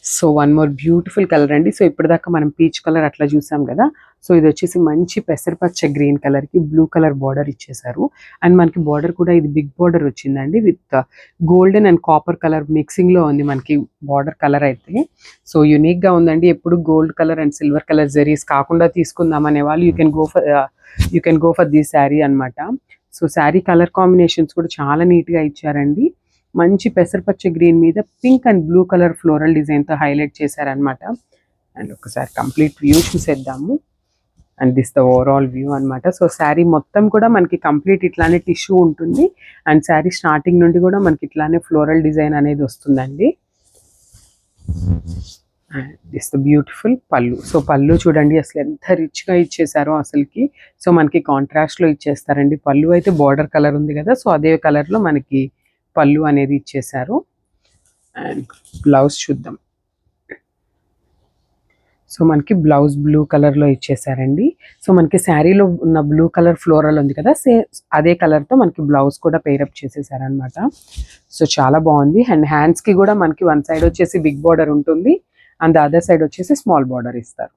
So one more beautiful colour అండి. So ఇప్పటిదాకా మనం పీచ్ కలర్ అట్లా చూసాం కదా. సో ఇది వచ్చేసి మంచి పెసరపచ్చ గ్రీన్ కలర్ కి బ్లూ కలర్ బార్డర్ ఇచ్చేసారు. అండ్ మనకి బార్డర్ కూడా ఇది బిగ్ బార్డర్ వచ్చిందండి with golden and copper colour mixing లో ఉంది మనకి బార్డర్ కలర్ అయితే. సో యూనిక్ గా ఉందండి. ఎప్పుడు gold colour and silver colour zaris కాకుండా తీసుకుందాం అనే వాళ్ళు you can go for this sari అనమాట. సో శారీ కలర్ కాంబినేషన్స్ కూడా చాలా నీట్ గా ఇచ్చారండి. మంచి పెసరపచ్చ గ్రీన్ మీద pink and blue colour floral design తో హైలైట్ చేశారనమాట. అండ్ ఒకసారి కంప్లీట్ వ్యూ చూసేద్దాము. And this the overall view అనమాట. సో శారీ మొత్తం కూడా మనకి కంప్లీట్ ఇట్లానే టిష్యూ ఉంటుంది. అండ్ శారీ స్టార్టింగ్ నుండి కూడా మనకి ఇట్లానే ఫ్లోరల్ డిజైన్ అనేది వస్తుందండి. అండ్ దిస్ ద బ్యూటిఫుల్ పళ్ళు. సో పళ్ళు చూడండి అసలు ఎంత రిచ్ గా ఇచ్చేసారో అసలుకి. సో మనకి కాంట్రాస్ట్ లో ఇచ్చేస్తారండి. పళ్ళు అయితే బార్డర్ కలర్ ఉంది కదా, సో అదే కలర్ లో మనకి పళ్ళు అనేది ఇచ్చేసారు. అండ్ బ్లౌజ్ చూద్దాం. సో మనకి బ్లౌజ్ బ్లూ కలర్ లో ఇచ్చేసారండి. సో మనకి శారీలో ఉన్న బ్లూ కలర్ ఫ్లోరల్ ఉంది కదా, అదే కలర్ తో మనకి బ్లౌజ్ కూడా పేరప్ చేసేసారనమాట. సో చాలా బాగుంది. అండ్ హ్యాండ్స్ కి కూడా మనకి వన్ సైడ్ వచ్చేసి బిగ్ బార్డర్ ఉంటుంది అండ్ అదర్ సైడ్ వచ్చేసి స్మాల్ బార్డర్ ఇస్తారు.